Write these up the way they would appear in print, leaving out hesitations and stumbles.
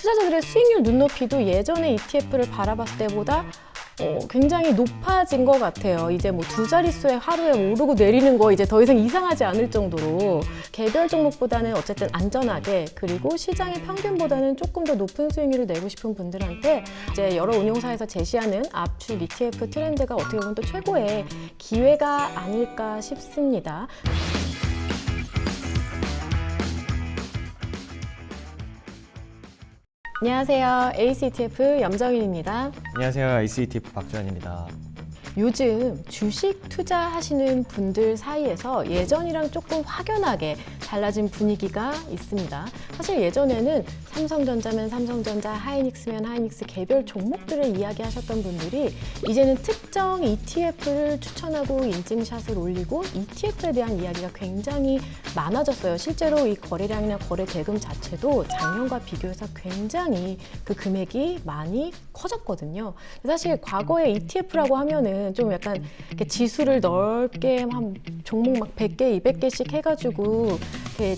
투자자들의 수익률 눈높이도 예전에 ETF를 바라봤을 때보다 굉장히 높아진 것 같아요. 이제 뭐 두 자릿수에 하루에 오르고 내리는 거 이제 더 이상 이상하지 않을 정도로 개별 종목보다는 어쨌든 안전하게, 그리고 시장의 평균보다는 조금 더 높은 수익률을 내고 싶은 분들한테 이제 여러 운용사에서 제시하는 압축 ETF 트렌드가 어떻게 보면 또 최고의 기회가 아닐까 싶습니다. 안녕하세요. 에이스 ETF 염정인입니다. 안녕하세요. 에이스 ETF 박주환입니다. 요즘 주식 투자하시는 분들 사이에서 예전이랑 조금 확연하게 달라진 분위기가 있습니다. 사실 예전에는 삼성전자면 삼성전자, 하이닉스면 하이닉스 개별 종목들을 이야기하셨던 분들이 이제는 특정 ETF를 추천하고 인증샷을 올리고 ETF에 대한 이야기가 굉장히 많아졌어요. 실제로 이 거래량이나 거래 대금 자체도 작년과 비교해서 굉장히 그 금액이 많이 커졌거든요. 사실 과거에 ETF라고 하면은 좀 약간 이렇게 지수를 넓게 한 종목 막 100개, 200개씩 해가지고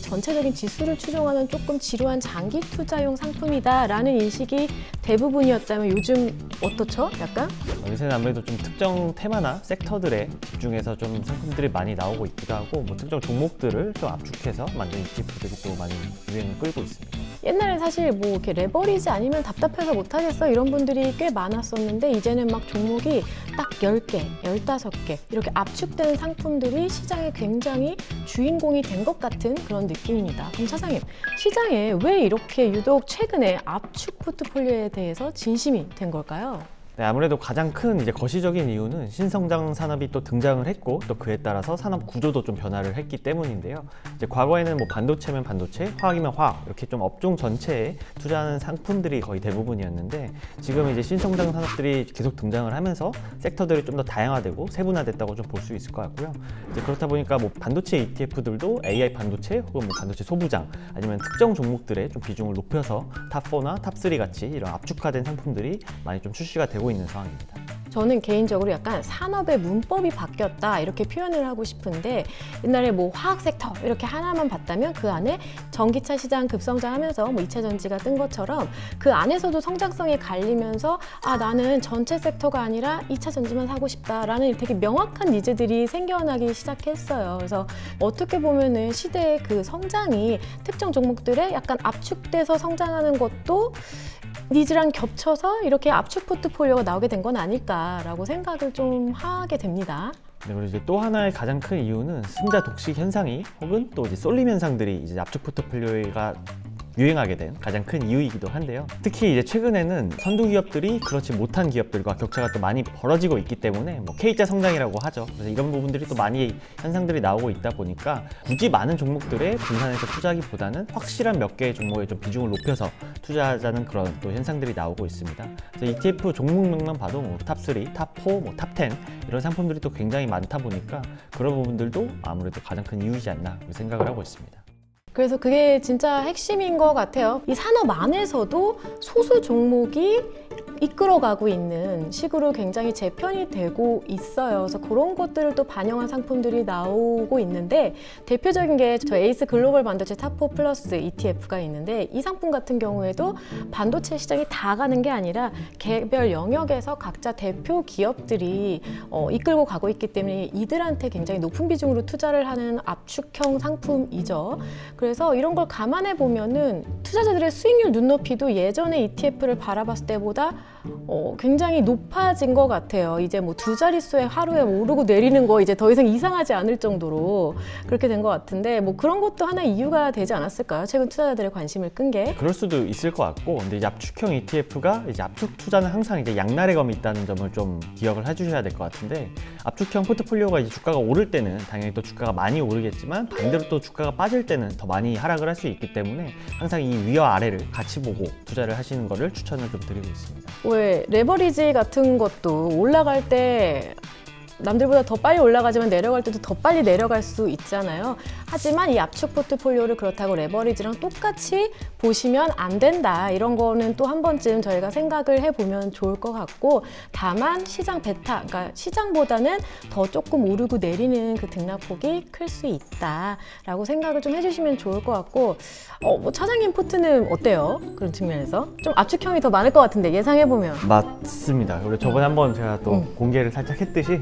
전체적인 지수를 추종하는 조금 지루한 장기 투자용 상품이다라는 인식이 대부분이었다면 요즘 어떻죠? 약간? 요새는 아무래도 좀 특정 테마나 섹터들에 집중해서 좀 상품들이 많이 나오고 있기도 하고, 뭐 특정 종목들을 좀 압축해서 만든 ETF들이 또 많이 유행을 끌고 있습니다. 옛날엔 사실 뭐 이렇게 레버리지 아니면 답답해서 못하겠어 이런 분들이 꽤 많았었는데, 이제는 막 종목이 딱 10개, 15개 이렇게 압축된 상품들이 시장에 굉장히 주인공이 된 것 같은 그런 느낌입니다. 그럼 차장님, 시장에 왜 이렇게 유독 최근에 압축 포트폴리오에 대해서 진심이 된 걸까요? 네, 아무래도 가장 큰 이제 거시적인 이유는 신성장 산업이 또 등장을 했고, 또 그에 따라서 산업 구조도 좀 변화를 했기 때문인데요. 이제 과거에는 뭐 반도체면 반도체, 화학이면 화학 이렇게 좀 업종 전체에 투자하는 상품들이 거의 대부분이었는데, 지금 이제 신성장 산업들이 계속 등장을 하면서 섹터들이 좀 더 다양화되고 세분화됐다고 좀 볼 수 있을 것 같고요. 이제 그렇다 보니까 뭐 반도체 ETF들도 AI 반도체 혹은 뭐 반도체 소부장 아니면 특정 종목들의 좀 비중을 높여서 탑4나 탑3 같이 이런 압축화된 상품들이 많이 좀 출시가 되고 있는 상황입니다. 저는 개인적으로 약간 산업의 문법이 바뀌었다 이렇게 표현을 하고 싶은데, 옛날에 뭐 화학 섹터 이렇게 하나만 봤다면 그 안에 전기차 시장 급성장하면서 뭐 2차 전지가 뜬 것처럼 그 안에서도 성장성이 갈리면서 나는 전체 섹터가 아니라 2차 전지만 사고 싶다라는 되게 명확한 니즈들이 생겨나기 시작했어요. 그래서 어떻게 보면은 시대의 그 성장이 특정 종목들에 약간 압축돼서 성장하는 것도 니즈랑 겹쳐서 이렇게 압축 포트폴리오가 나오게 된 건 아닐까라고 생각을 좀 하게 됩니다. 네, 그리고 이제 또 하나의 가장 큰 이유는 승자 독식 현상이 혹은 또 이제 쏠림 현상들이 이제 압축 포트폴리오가 유행하게 된 가장 큰 이유이기도 한데요. 특히 이제 최근에는 선두 기업들이 그렇지 못한 기업들과 격차가 또 많이 벌어지고 있기 때문에 뭐 K자 성장이라고 하죠. 그래서 이런 부분들이 또 많이 현상들이 나오고 있다 보니까 굳이 많은 종목들에 분산해서 투자하기보다는 확실한 몇 개의 종목에 좀 비중을 높여서 투자하자는 그런 또 현상들이 나오고 있습니다. 그래서 ETF 종목명만 봐도 뭐 탑3, 탑4, 뭐 탑10 이런 상품들이 또 굉장히 많다 보니까 그런 부분들도 아무래도 가장 큰 이유이지 않나 생각을 하고 있습니다. 그래서 그게 진짜 핵심인 것 같아요. 이 산업 안에서도 소수 종목이 이끌어가고 있는 식으로 굉장히 재편이 되고 있어요. 그래서 그런 것들을 또 반영한 상품들이 나오고 있는데, 대표적인 게 저 에이스 글로벌 반도체 탑4 플러스 ETF가 있는데, 이 상품 같은 경우에도 반도체 시장이 다 가는 게 아니라 개별 영역에서 각자 대표 기업들이 이끌고 가고 있기 때문에 이들한테 굉장히 높은 비중으로 투자를 하는 압축형 상품이죠. 그래서 이런 걸 감안해 보면은 투자자들의 수익률 눈높이도 예전에 ETF를 바라봤을 때보다 굉장히 높아진 것 같아요. 이제 뭐 두 자릿수에 하루에 오르고 내리는 거 이제 더 이상 이상하지 않을 정도로 그렇게 된 것 같은데, 뭐 그런 것도 하나의 이유가 되지 않았을까요? 최근 투자자들의 관심을 끈 게. 그럴 수도 있을 것 같고, 근데 이제 압축형 ETF가 이제 압축 투자는 항상 이제 양날의 검이 있다는 점을 좀 기억을 해주셔야 될 것 같은데, 압축형 포트폴리오가 이제 주가가 오를 때는 당연히 또 주가가 많이 오르겠지만, 반대로 또 주가가 빠질 때는 더 많이 하락을 할 수 있기 때문에 항상 이 위와 아래를 같이 보고 투자를 하시는 거를 추천을 좀 드리고 있습니다. 왜 레버리지 같은 것도 올라갈 때 남들보다 더 빨리 올라가지만 내려갈 때도 더 빨리 내려갈 수 있잖아요. 하지만 이 압축 포트폴리오를 그렇다고 레버리지랑 똑같이 보시면 안 된다. 이런 거는 또 한 번쯤 저희가 생각을 해보면 좋을 것 같고, 다만 시장 베타, 그러니까 시장보다는 더 조금 오르고 내리는 그 등락폭이 클 수 있다라고 생각을 좀 해주시면 좋을 것 같고, 뭐 차장님 포트는 어때요? 그런 측면에서 좀 압축형이 더 많을 것 같은데 예상해보면. 맞습니다. 그리고 저번에 한번 제가 또 음. 공개를 살짝 했듯이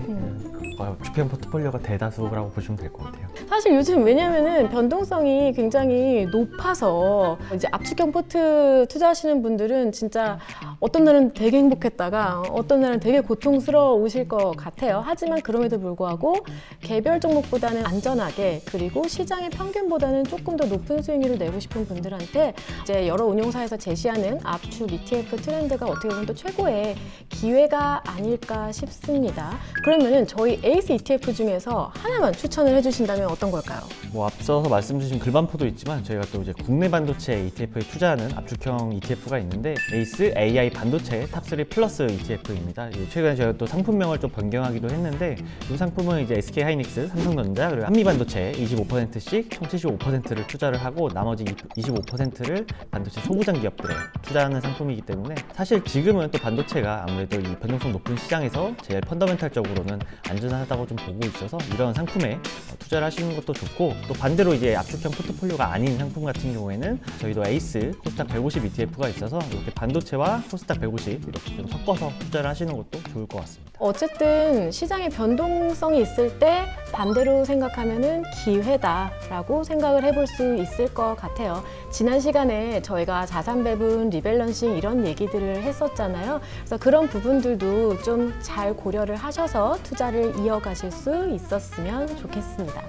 주평 포트폴리오가 대다수라고 보시면 될 것 같아요. 사실 요즘 왜냐면은 변동성이 굉장히 높아서 이제 압축형 포트 투자하시는 분들은 진짜 어떤 날은 되게 행복했다가 어떤 날은 되게 고통스러우실 것 같아요. 하지만 그럼에도 불구하고 개별 종목보다는 안전하게, 그리고 시장의 평균보다는 조금 더 높은 수익률을 내고 싶은 분들한테 이제 여러 운용사에서 제시하는 압축 ETF 트렌드가 어떻게 보면 또 최고의 기회가 아닐까 싶습니다. 그러면은 저희 에이스 ETF 중에서 하나만 추천을 해주신다면 어떤 걸까요? 뭐 앞서서 말씀 주신 글반포도 있지만 저희가 또 이제 국내 반도체 ETF에 투자하는 압축형 ETF가 있는데 에이스 AI 반도체 탑3 플러스 ETF입니다. 최근에 저희가 또 상품명을 좀 변경하기도 했는데 이 상품은 이제 SK 하이닉스, 삼성전자, 그리고 한미반도체 25%씩 총 75%를 투자를 하고 나머지 25%를 반도체 소부장 기업들에 투자하는 상품이기 때문에 사실 지금은 또 반도체가 아무래도 이 변동성 높은 시장에서 제일 펀더멘탈적으로는 안전하다고 좀 보고 있어서 이런 상품에 투자를 하시는 것도 좋고, 또 반대로 이제 압축형 포트폴리오가 아닌 상품 같은 경우에는 저희도 에이스 코스닥 150 ETF가 있어서 이렇게 반도체와 코스닥 150 이렇게 좀 섞어서 투자를 하시는 것도 좋을 것 같습니다. 어쨌든 시장의 변동성이 있을 때 반대로 생각하면은 기회다라고 생각을 해볼 수 있을 것 같아요. 지난 시간에 저희가 자산 배분, 리밸런싱 이런 얘기들을 했었잖아요. 그래서 그런 부분들도 좀 잘 고려를 하셔서 투자를 이어가실 수 있었으면 좋겠습니다.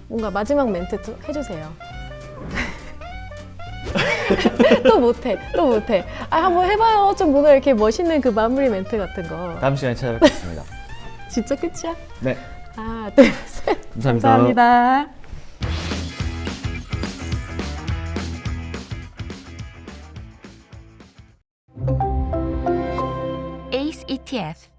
뭔가 마지막 멘트 또 해주세요. 또 못해. 한번 해봐요. 좀 뭔가 이렇게 멋있는 그 마무리 멘트 같은 거. 다음 시간에 찾아뵙겠습니다. 진짜 끝이야? 네, 하나, 둘, 셋. 감사합니다. 감사합니다. ACE ETF